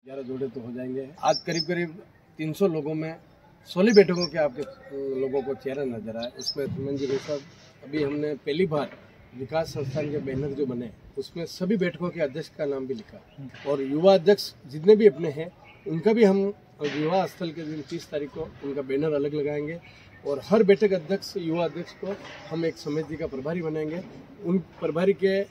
11 जोड़े तो हो जाएंगे। आज करीब करीब 300 लोगों में 16 बैठकों के आपके लोगों को चेहरा नजर आया। उसमें मंजूर साहब, अभी हमने पहली बार विकास संस्थान के बैनर जो बने उसमें सभी बैठकों के अध्यक्ष का नाम भी लिखा और युवा अध्यक्ष जितने भी अपने हैं उनका भी हम विवाह स्थल के दिन 30 तारीख को उनका बैनर अलग लगाएंगे और हर बैठक अध्यक्ष युवा अध्यक्ष को हम एक समिति का प्रभारी बनाएंगे। उन प्रभारी के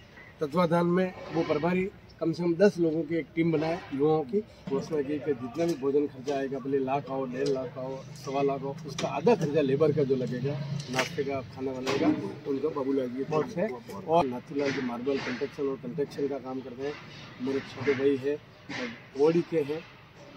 तत्वाधान में वो प्रभारी कम से कम 10 लोगों की एक टीम बनाए, युवाओं की घोषणा की कि जितना भी भोजन खर्चा आएगा, भले लाख आओ, 1.5 लाख आओ, 1.25 लाख आओ, उसका आधा खर्चा लेबर का जो लगेगा, नाश्ते का खाना बनेगा उनका बाबूलाल जी तरफ से। और नाथूलाल जी मार्बल कंस्ट्रक्शन और कंस्ट्रक्शन का काम करते हैं, मेरे छोटे भाई है ओडी के हैं।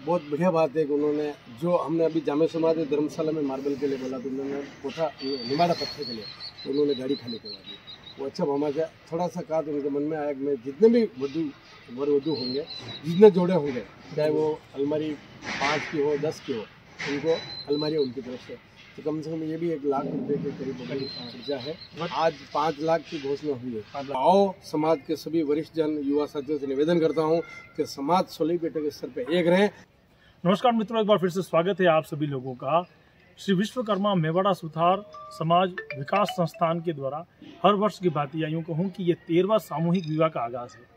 बहुत बढ़िया बात है कि उन्होंने जो हमने अभी जामे समाज धर्मशाला में मार्बल के लिए बोला तो उन्होंने कोठा निमाड़ा पत्थर के लिए तो उन्होंने गाड़ी खाली करवा दी। वो अच्छा हमारा थोड़ा सा कहा तो उनके मन में आया कि मैं जितने भी वर वधू होंगे, जितने जोड़े होंगे, चाहे वो अलमारी 5 की हो 10 की हो, उनको अलमारी उनकी तरफ से तो कम से कम ये भी 1 लाख रुपए के करीब खर्चा है। आज 5 लाख की घोषणा हुई है। आओ समाज के सभी वरिष्ठ जन युवा साथियों से निवेदन करता हूँ कि समाज 16 बैठक के स्तर पर एक रहें। नमस्कार मित्रों, एक बार फिर से स्वागत है आप सभी लोगों का। श्री विश्वकर्मा मेवाड़ा सुथार समाज विकास संस्थान के द्वारा हर वर्ष की भांति या यूँ कहूँ कि ये 13वां सामूहिक विवाह का आगाज़ है।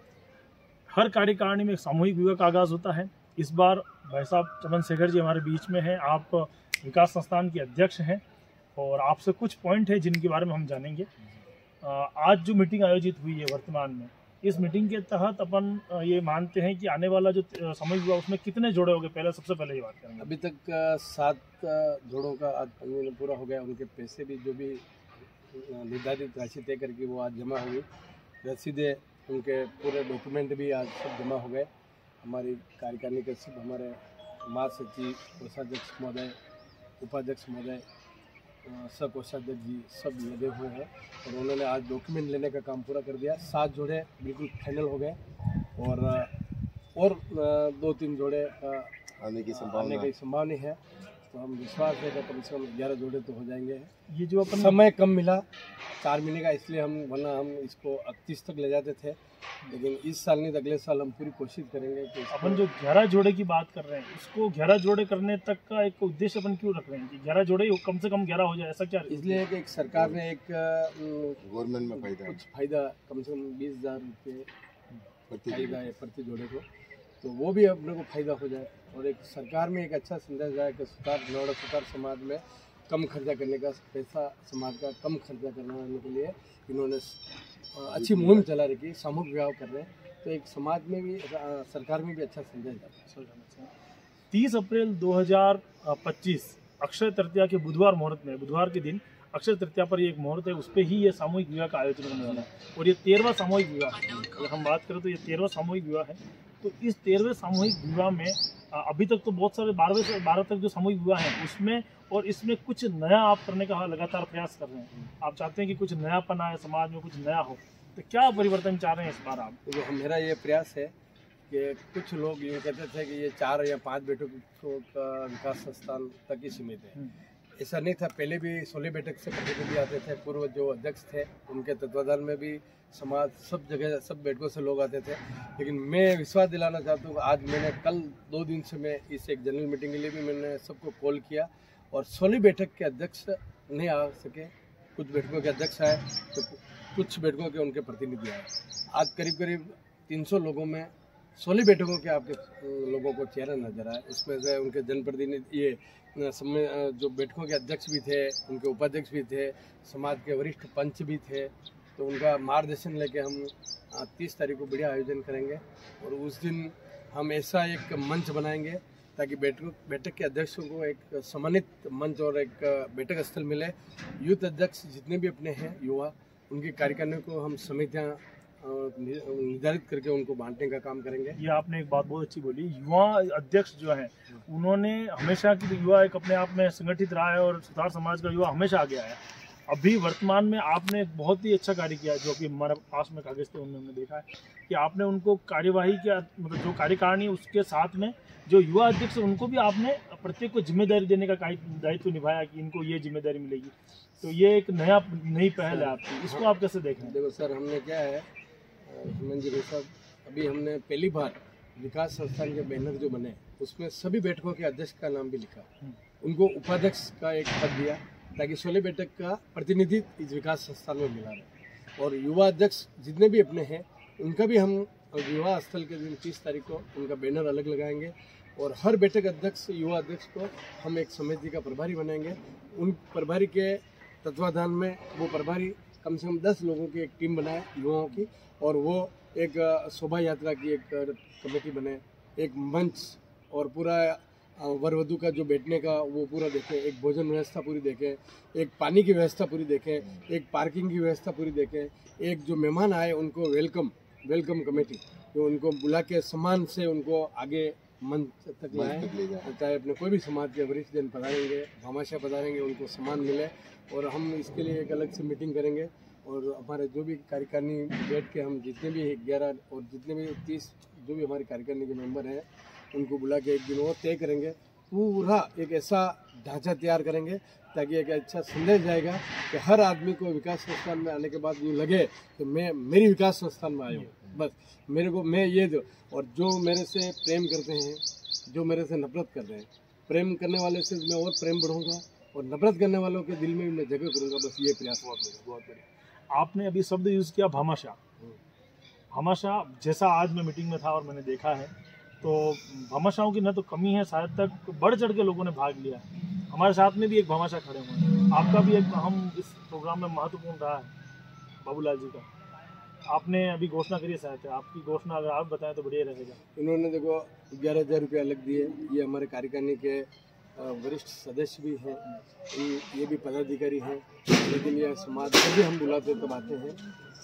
हर कार्यकारिणी में एक सामूहिक विवाह का आगाज़ होता है। इस बार भाई साहब चंद्रशेखर जी हमारे बीच में हैं। आप विकास संस्थान के अध्यक्ष हैं और आपसे कुछ पॉइंट है जिनके बारे में हम जानेंगे। आज जो मीटिंग आयोजित हुई है वर्तमान में, इस मीटिंग के तहत अपन ये मानते हैं कि आने वाला जो सामूहिक विवाह उसमें कितने जोड़े हो गए, पहले सबसे पहले ये बात करेंगे। अभी तक 7 जोड़ों का आज पंजीयन पूरा हो गया। उनके पैसे भी जो भी निर्धारित राशि तय करके वो आज जमा हुई, रसीदें, उनके पूरे डॉक्यूमेंट भी आज सब जमा हो गए। हमारी कार्यकारिणी के सब हमारे महासचिव, कोषाध्यक्ष महोदय, उपाध्यक्ष महोदय, कोषाध्यक्ष जी सब लगे हुए हैं और उन्होंने आज डॉक्यूमेंट लेने का काम पूरा कर दिया। 7 जोड़े बिल्कुल फाइनल हो गए और 2-3 जोड़े आने की संभावना है। तो हम विश्वास है कि कम से कम 11 जोड़े तो हो जाएंगे। ये जो अपन समय कम मिला 4 महीने का, इसलिए वरना हम इसको 31 तक ले जाते थे, लेकिन इस साल नहीं तो अगले साल हम पूरी कोशिश करेंगे कि अपन जो 11 जोड़े की बात कर रहे हैं उसको 11 जोड़े करने तक का एक उद्देश्य अपन क्यों रख रहे हैं कि 11 जोड़े कम से कम 11 हो जाए, ऐसा क्या? इसलिए कि एक सरकार ने एक गवर्नमेंट में कुछ फायदा कम से कम 20,000 रुपये फायदा है प्रति जोड़े को, तो वो भी अपने को फायदा हो जाए और एक सरकार में एक अच्छा संदेश जाए कि मेवाड़ा सुथार समाज में कम खर्चा करने का, पैसा समाज का कम खर्चा करने के लिए इन्होंने अच्छी मुहिम चला रखी, सामूहिक विवाह कर रहे हैं, तो एक समाज में भी सरकार में भी अच्छा संदेश जाता है। 30 अप्रैल 2025 अक्षय तृतीया के बुधवार के दिन अक्षय तृतीया पर ये एक मुहूर्त है, उस पर ही ये सामूहिक विवाह का आयोजन होने वाला है और ये 13वां सामूहिक विवाह है। अगर हम बात करें तो ये 13वां सामूहिक विवाह है। तो इस 13वें सामूहिक विवाह में अभी तक तो बहुत सारे 12 तक जो सामूहिक विवाह हैं उसमें और इसमें कुछ नया आप करने का लगातार प्रयास कर रहे हैं। आप चाहते हैं कि कुछ नयापन आए, समाज में कुछ नया हो, तो क्या परिवर्तन चाह रहे हैं इस बार आप? तो मेरा ये प्रयास है कि कुछ लोग ये कहते थे कि ये 4 या 5 बैठकों का विकास संस्थान तक ही सीमित है। ऐसा नहीं था, पहले भी 16 बैठक से प्रतिनिधि आते थे। पूर्व जो अध्यक्ष थे उनके तत्वाधान में भी समाज सब जगह सब बैठकों से लोग आते थे, लेकिन मैं विश्वास दिलाना चाहता हूँ। आज मैंने कल 2 दिन से मैं इस एक जनरल मीटिंग के लिए भी मैंने सबको कॉल किया और 16 बैठक के अध्यक्ष नहीं आ सके, कुछ बैठकों के अध्यक्ष आए तो कुछ बैठकों के उनके प्रतिनिधि आए। आज करीब करीब 300 लोगों में 16 बैठकों के आपके लोगों को चेहरा नजर आया। उसमें से उनके जनप्रतिनिधि ये जो बैठकों के अध्यक्ष भी थे, उनके उपाध्यक्ष भी थे, समाज के वरिष्ठ पंच भी थे, तो उनका मार्गदर्शन लेके हम 30 तारीख को बढ़िया आयोजन करेंगे और उस दिन हम ऐसा एक मंच बनाएंगे ताकि बैठक के अध्यक्षों को एक सम्मानित मंच और एक बैठक स्थल मिले। यूथ अध्यक्ष जितने भी अपने हैं युवा, उनकी कार्यकारिणी को हम समितियाँ निर्धारित करके उनको बांटने का काम करेंगे। ये आपने एक बात बहुत अच्छी बोली, युवा अध्यक्ष जो हैं उन्होंने हमेशा की युवा एक अपने आप में संगठित रहा है और सुथार समाज का युवा हमेशा आगे आया। अभी वर्तमान में आपने एक बहुत ही अच्छा कार्य किया, जो कि हमारे पास में कागज थे उन्होंने देखा है कि आपने उनको कार्यवाही किया, मतलब जो कार्यकारिणी उसके साथ में जो युवा अध्यक्ष उनको भी आपने प्रत्येक को जिम्मेदारी देने का दायित्व निभाया कि इनको ये जिम्मेदारी मिलेगी। तो ये एक नई पहल है आपकी, इसको आप कैसे देखें? देखो सर, हमने क्या है मंजूर साहब, अभी हमने पहली बार विकास संस्थान के बैनर जो बने उसमें सभी बैठकों के अध्यक्ष का नाम भी लिखा, उनको उपाध्यक्ष का एक पद दिया ताकि 16 बैठक का प्रतिनिधित्व इस विकास संस्थान में मिला रहे। और युवा अध्यक्ष जितने भी अपने हैं उनका भी हम विवाह स्थल के दिन 30 तारीख को उनका बैनर अलग लगाएंगे और हर बैठक अध्यक्ष युवा अध्यक्ष को हम एक समिति का प्रभारी बनाएंगे। उन प्रभारी के तत्वाधान में वो प्रभारी कम से कम 10 लोगों की एक टीम बनाए युवाओं की, और वो एक शोभा यात्रा की एक कमेटी बने, एक मंच और पूरा वर वधू का जो बैठने का वो पूरा देखें, एक भोजन व्यवस्था पूरी देखें, एक पानी की व्यवस्था पूरी देखें, एक पार्किंग की व्यवस्था पूरी देखें, एक जो मेहमान आए उनको वेलकम कमेटी जो उनको बुला के सम्मान से उनको आगे मंच तक लाएं, चाहे अपने कोई भी समाज के वरिष्ठ जन पधारेंगे, भामाशाह पधारेंगे, उनको सम्मान मिले। और हम इसके लिए एक अलग से मीटिंग करेंगे और हमारे जो भी कार्यकारिणी बैठ के हम जितने भी 11 और जितने भी 30 जो भी हमारी कार्यकारिणी के मेंबर हैं उनको बुला के एक दिन और तय करेंगे, पूरा एक ऐसा ढांचा तैयार करेंगे ताकि एक अच्छा संदेश जाएगा कि हर आदमी को विकास संस्थान में आने के बाद यूँ लगे कि मैं मेरी विकास संस्थान में आया हूँ, बस मेरे को मैं ये दो। और जो मेरे से प्रेम करते हैं, जो मेरे से नफरत कर रहे हैं, प्रेम करने वाले से मैं और प्रेम बढ़ूंगा और नफरत करने वालों के दिल में भी मैं जगह करूंगा, बस ये प्रयास बहुत बढ़िया। आपने अभी शब्द यूज़ किया भामाशाह। भामाशाह जैसा आज मैं मीटिंग में था और मैंने देखा है तो भामाशाहों की न तो कमी है, शायद तक बढ़ चढ़ के लोगों ने भाग लिया। हमारे साथ में भी एक भामाशाह खड़े हुए हैं, आपका भी एक अहम इस प्रोग्राम में महत्वपूर्ण रहा है बाबूलाल जी का। आपने अभी घोषणा करी शायद, आपकी घोषणा अगर आप बताएं तो बढ़िया रहेगा। इन्होंने देखो 11,000 रुपये अलग दिए, ये हमारे कार्यकारिणी के वरिष्ठ सदस्य भी हैं, ये भी पदाधिकारी हैं, लेकिन ये समाज को भी हम बुलाते तब आते हैं।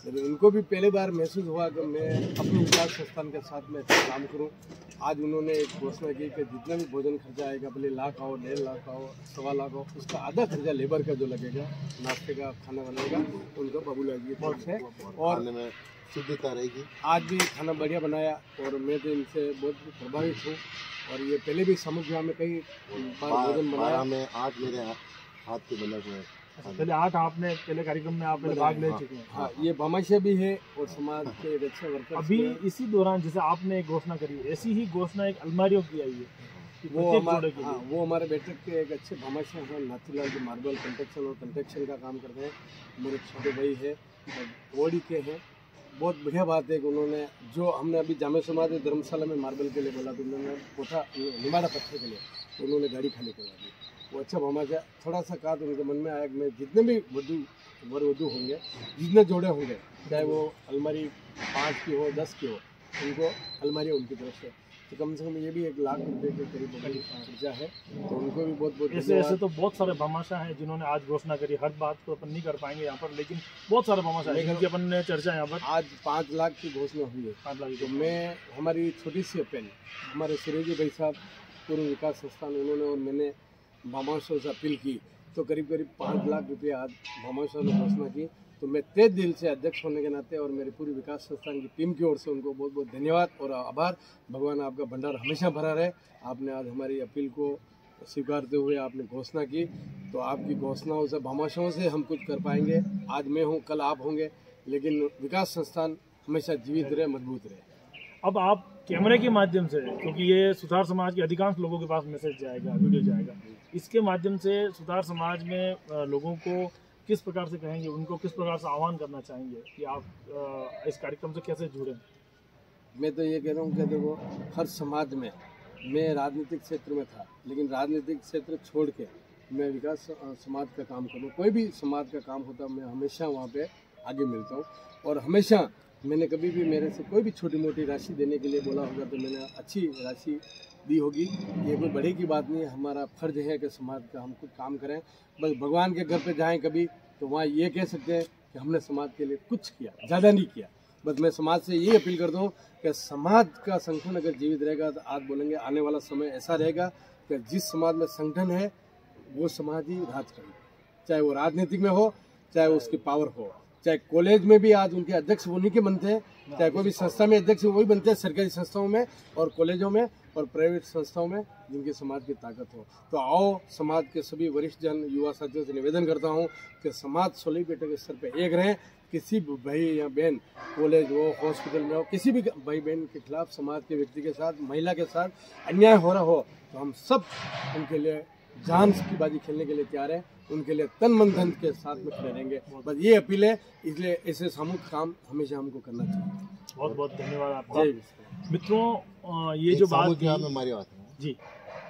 लेकिन इनको भी पहले बार महसूस हुआ कि मैं अपने विकास संस्थान के साथ में अच्छा काम करूं। आज उन्होंने एक घोषणा की कि जितना भी भोजन खर्चा आएगा, भले लाख आओ, 1.5 लाख आओ, 1.25 लाख आओ, उसका आधा खर्चा लेबर का जो लगेगा, नाश्ते का खाना बनाएगा, उनका बाबूलाल जी तरफ है। और शुद्धता रहेगी। आज भी खाना बढ़िया बनाया और मैं तो इनसे बहुत प्रभावित हूँ। और ये पहले भी समुद्र में कई बार भोजन बनाया। में 8 मेरे हाथ के बने हुए हैं। पहले 8 आपने पहले कार्यक्रम में आप भाग ले चुके हैं। हाँ, ये भामाशाह भी है और समाज के एक अच्छे वर्कर। अभी इसी दौरान जैसे आपने एक घोषणा करी, ऐसी ही घोषणा एक अलमारियों की आई है वो हमारे बैठक के एक अच्छे भामाशाह हैं, नाथूलाल जो मार्बल कंस्ट्रक्शन का काम करते हैं, मेरे छोटे भाई है, ओडी के हैं। बहुत बढ़िया बात है कि उन्होंने जो हमने अभी जामे समाज धर्मशाला में मार्बल के लिए बोला तो उन्होंने कोठा निवाड़ा पत्थर के लिए तो उन्होंने गाड़ी खाली करवा दी। वो अच्छा भामाशाह, थोड़ा सा कहा तो उनके मन में आया कि मैं जितने भी वर वधू होंगे, जितने जोड़े होंगे, चाहे वो अलमारी 5 की हो 10 की हो, उनको अलमारी उनकी तरफ से तो कम से कम ये भी 1 लाख रुपए के करीब खर्चा है। तो उनको भी बहुत ऐसे तो बहुत सारे भामाशाह हैं जिन्होंने आज घोषणा करी। हर बात को अपन नहीं कर पाएंगे यहाँ पर, लेकिन बहुत सारे भामाशाह हैं जिनकी अपन ने चर्चा यहाँ पर। आज 5 लाख की घोषणा हुई है। 5 लाख। तो मैं हमारी छोटी सी अपील, हमारे सुरेजी भाई साहब पूर्व विकास संस्थान, उन्होंने और मैंने भामाशाह से अपील की तो करीब 5 लाख रुपये आज भामाशाह ने घोषणा की। तो मैं तहे दिल से अध्यक्ष होने के नाते और मेरी पूरी विकास संस्थान की टीम की ओर से उनको बहुत बहुत धन्यवाद और आभार। भगवान आपका भंडार हमेशा भरा रहे। आपने आज हमारी अपील को स्वीकारते हुए आपने घोषणा की, तो आपकी घोषणाओं से, भामाशाहों से हम कुछ कर पाएंगे। आज मैं हूँ, कल आप होंगे, लेकिन विकास संस्थान हमेशा जीवित रहे, मजबूत रहे। अब आप कैमरे के माध्यम से, क्योंकि ये सुधार समाज के अधिकांश लोगों के पास मैसेज जाएगा, वीडियो जाएगा, इसके माध्यम से सुधार समाज में लोगों को किस प्रकार से कहेंगे, उनको किस प्रकार से आह्वान करना चाहेंगे कि आप इस कार्यक्रम से कैसे जुड़ें? मैं तो ये कह रहा हूँ कि देखो, हर समाज में, मैं राजनीतिक क्षेत्र में था, लेकिन राजनीतिक क्षेत्र छोड़ के मैं विकास समाज का काम करूँ। कोई भी समाज का काम होता मैं हमेशा वहाँ पे आगे मिलता हूँ। और हमेशा मैंने कभी भी मेरे से कोई भी छोटी मोटी राशि देने के लिए बोला होगा तो मैंने अच्छी राशि दी होगी। ये कोई बड़े की बात नहीं है, हमारा फर्ज है कि समाज का हम कुछ काम करें। बस भगवान के घर पे जाएं कभी तो वहाँ ये कह सकते हैं कि हमने समाज के लिए कुछ किया, ज़्यादा नहीं किया। बस मैं समाज से ये अपील करता हूँ कि समाज का संगठन अगर जीवित रहेगा तो आज बोलेंगे आने वाला समय ऐसा रहेगा कि जिस समाज में संगठन है वो समाज ही राज करेगा, चाहे वो राजनीतिक में हो, चाहे उसकी पावर हो, चाहे कॉलेज में भी आज उनके अध्यक्ष उन्हीं के बनते हैं, चाहे कोई भी संस्था में अध्यक्ष वही बनते हैं, सरकारी संस्थाओं में और कॉलेजों में और प्राइवेट संस्थाओं में जिनकी समाज की ताकत हो। तो आओ, समाज के सभी वरिष्ठ जन, युवा साथियों से निवेदन करता हूं कि समाज 16 बेटे के स्तर पे एक रहें किसी भी भाई या बहन कॉलेज हो, हॉस्पिटल में हो, किसी भी भाई बहन के खिलाफ, समाज के व्यक्ति के साथ, महिला के साथ अन्याय हो रहा हो, तो हम सब उनके लिए जान की बाजी खेलने के लिए तैयार हैं, उनके लिए तन मन धन के साथ में खड़े रहेंगे। बस ये अपील है, इसलिए ऐसे सामूहिक काम हमेशा हमको करना चाहिए। बहुत बहुत धन्यवाद आपका। मित्रों, ये जो बात में हमारी बात है जी,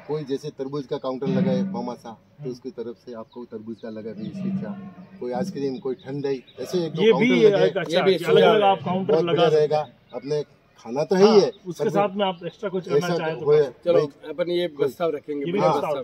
कोई जैसे तरबूज का काउंटर लगाए मामा सा, तो उसकी तरफ से आपको तरबूज का लगा भी इच्छा, कोई आइसक्रीम, कोई ठंडाई, ऐसे एक दो ये भी काउंटर लगे, एक अच्छा अलग-अलग आप काउंटर बहुत लगा बढ़िया सकते रहेगा। हैं। अपने खाना तो है ही है, उसके साथ में आप एक्स्ट्रा कुछ करना ऐसा चाहे कोई- तो चलो अपन ये प्रस्ताव रखेंगे। ये भी हाँ। प्रस्ताव